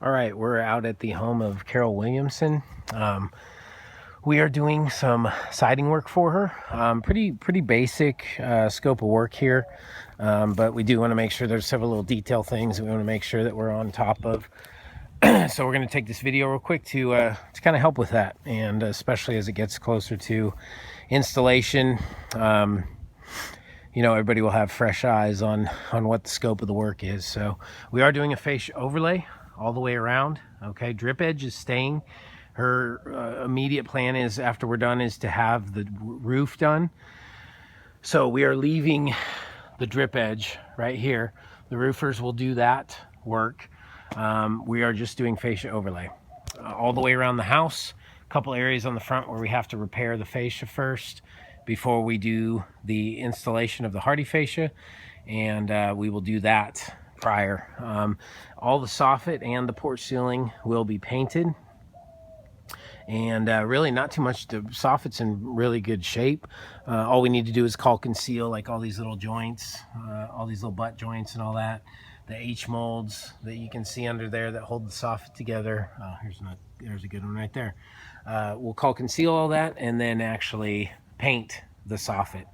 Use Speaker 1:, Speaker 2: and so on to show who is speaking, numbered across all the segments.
Speaker 1: All right, we're out at the home of Carol Williamson. Um, we are doing some siding work for her. Pretty basic scope of work here, but we do want to make sure there's several little detail things that we want to make sure that we're on top of. So we're going to take this video real quick to kind of help with that, and especially as it gets closer to installation. Everybody will have fresh eyes on what the scope of the work is. So we are doing a fascia overlay all the way around. Okay, drip edge is staying. Her immediate plan is, after we're done, is to have the roof done. So we are leaving the drip edge right here. The roofers will do that work. We are just doing fascia overlay all the way around the house. A couple areas on the front where we have to repair the fascia first before we do the installation of the Hardie fascia, and we will do that prior. All the soffit and the porch ceiling will be painted, and really not too much. The soffit's in really good shape. All we need to do is caulk and seal, like all these little joints, all these little butt joints and all that. The H molds that you can see under there that hold the soffit together. There's a good one right there. We'll caulk and seal all that, and then actually paint the soffit.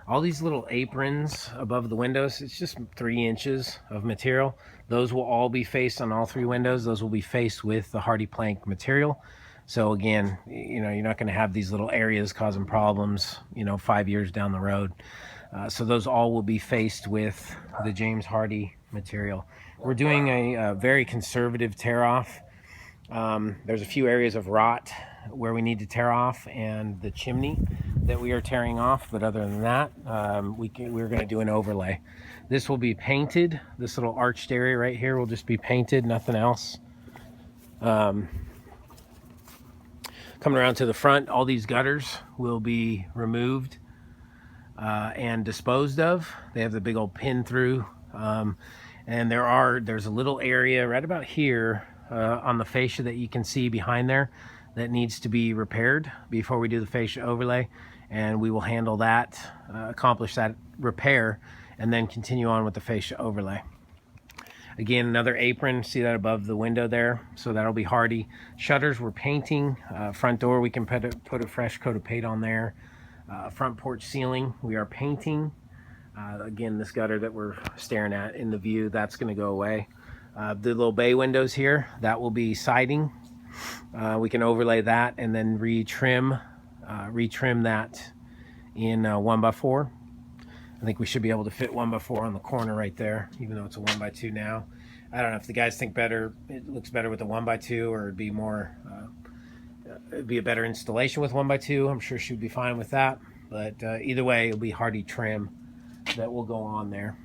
Speaker 1: All these little aprons above the windows, it's just 3 inches of material. Those will all be faced on all 3 windows. Those will be faced with the Hardie plank material. So again, you're not going to have these little areas causing problems, 5 years down the road. So those all will be faced with the James Hardie material. We're doing a very conservative tear off. There's a few areas of rot where we need to tear off, and the chimney that we are tearing off, but other than that, we're going to do an overlay. This will be painted. This little arched area right here will just be painted, nothing else. Coming around to the front, all these gutters will be removed and disposed of. They have the big old pin through, and there's a little area right about here on the fascia that you can see behind there that needs to be repaired before we do the fascia overlay, and we will handle that, accomplish that repair, and then continue on with the fascia overlay. Again, another apron, see that above the window there? So that'll be Hardie. Shutters we're painting. Front door, we can put a fresh coat of paint on there. Front porch ceiling, we are painting. Again, this gutter that we're staring at in the view, that's going to go away. The little bay windows here, that will be siding. We can overlay that and then retrim that in 1x4. I think we should be able to fit 1x4 on the corner right there, even though it's a 1x2 now. I don't know if the guys think it looks better with a 1x2, or it'd be a better installation with 1x2. I'm sure she'd be fine with that. But either way, it'll be Hardie trim that will go on there.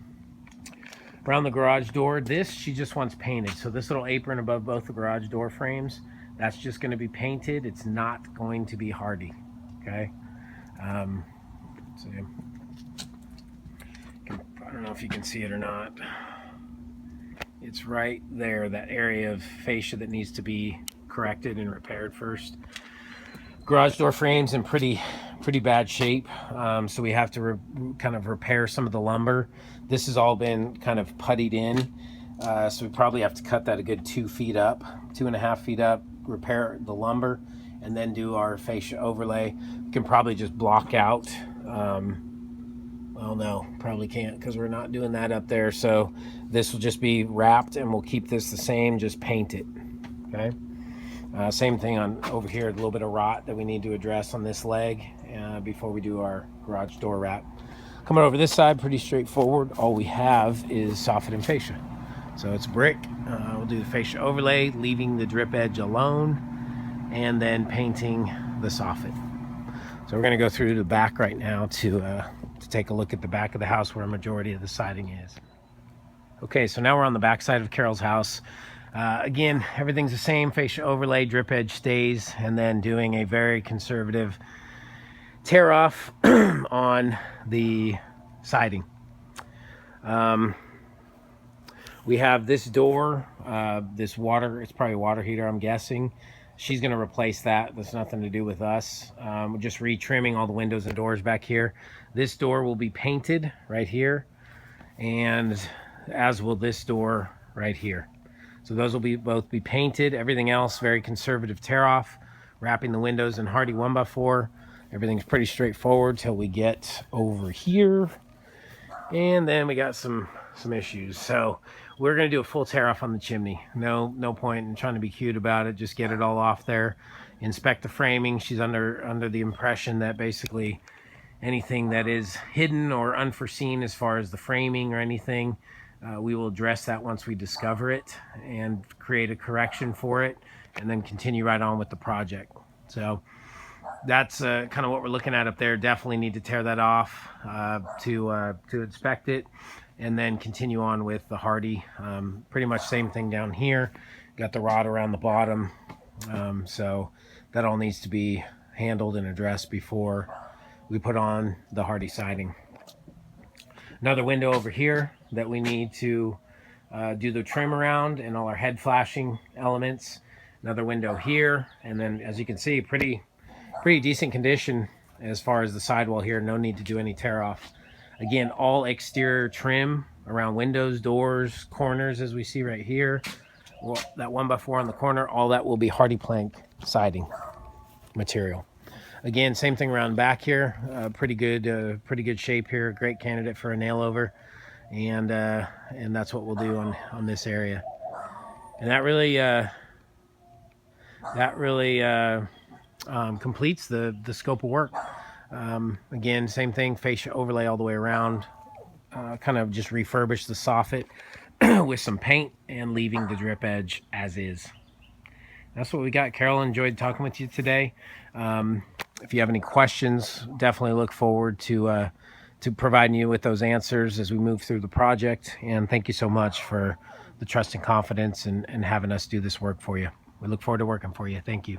Speaker 1: Around the garage door, she just wants painted. So this little apron above both the garage door frames, that's just going to be painted. It's not going to be Hardie. Okay. So I don't know if you can see it or not. It's right there, that area of fascia that needs to be corrected and repaired first. Garage door frames in pretty bad shape, so we have to kind of repair some of the lumber. This has all been kind of puttied in, so we probably have to cut that a good 2 feet up, 2.5 feet up, repair the lumber, and then do our fascia overlay. We can probably just block out. Well, no, probably can't, because we're not doing that up there. So this will just be wrapped, and we'll keep this the same, just paint it. Okay. Same thing on over here, a little bit of rot that we need to address on this leg before we do our garage door wrap. Coming over this side, pretty straightforward. All we have is soffit and fascia. So it's brick. We'll do the fascia overlay, leaving the drip edge alone, and then painting the soffit. So we're going to go through the back right now to take a look at the back of the house where a majority of the siding is. Okay, so now we're on the back side of Carol's house. Again, everything's the same. Fascia overlay, drip edge stays, and then doing a very conservative tear off on the siding. We have this door, this water, it's probably a water heater, I'm guessing. She's going to replace that. That's nothing to do with us. We're just retrimming all the windows and doors back here. This door will be painted right here, and as will this door right here. So those will both be painted. Everything else, very conservative tear off. Wrapping the windows in Hardie 1x4. Everything's pretty straightforward till we get over here. And then we got some issues. So we're going to do a full tear off on the chimney. No point in trying to be cute about it. Just get it all off there. Inspect the framing. She's under the impression that basically anything that is hidden or unforeseen as far as the framing or anything, we will address that once we discover it and create a correction for it, and then continue right on with the project. So that's kind of what we're looking at up there. Definitely need to tear that off to inspect it, and then continue on with the Hardie. Pretty much same thing down here. Got the rod around the bottom, so that all needs to be handled and addressed before we put on the Hardie siding. Another window over here that we need to do the trim around and all our head flashing elements. Another window here, and then as you can see, pretty decent condition as far as the sidewall here. No need to do any tear off. Again, all exterior trim around windows, doors, corners, as we see right here. Well, that 1x4 on the corner, all that will be Hardie plank siding material. Again, same thing around back here. Pretty good shape here. Great candidate for a nail over, and that's what we'll do on this area. And that really completes the scope of work. Again, same thing. Fascia overlay all the way around. Kind of just refurbish the soffit with some paint and leaving the drip edge as is. That's what we got. Carol, enjoyed talking with you today. If you have any questions, definitely look forward to providing you with those answers as we move through the project. And thank you so much for the trust and confidence and having us do this work for you. We look forward to working for you. Thank you.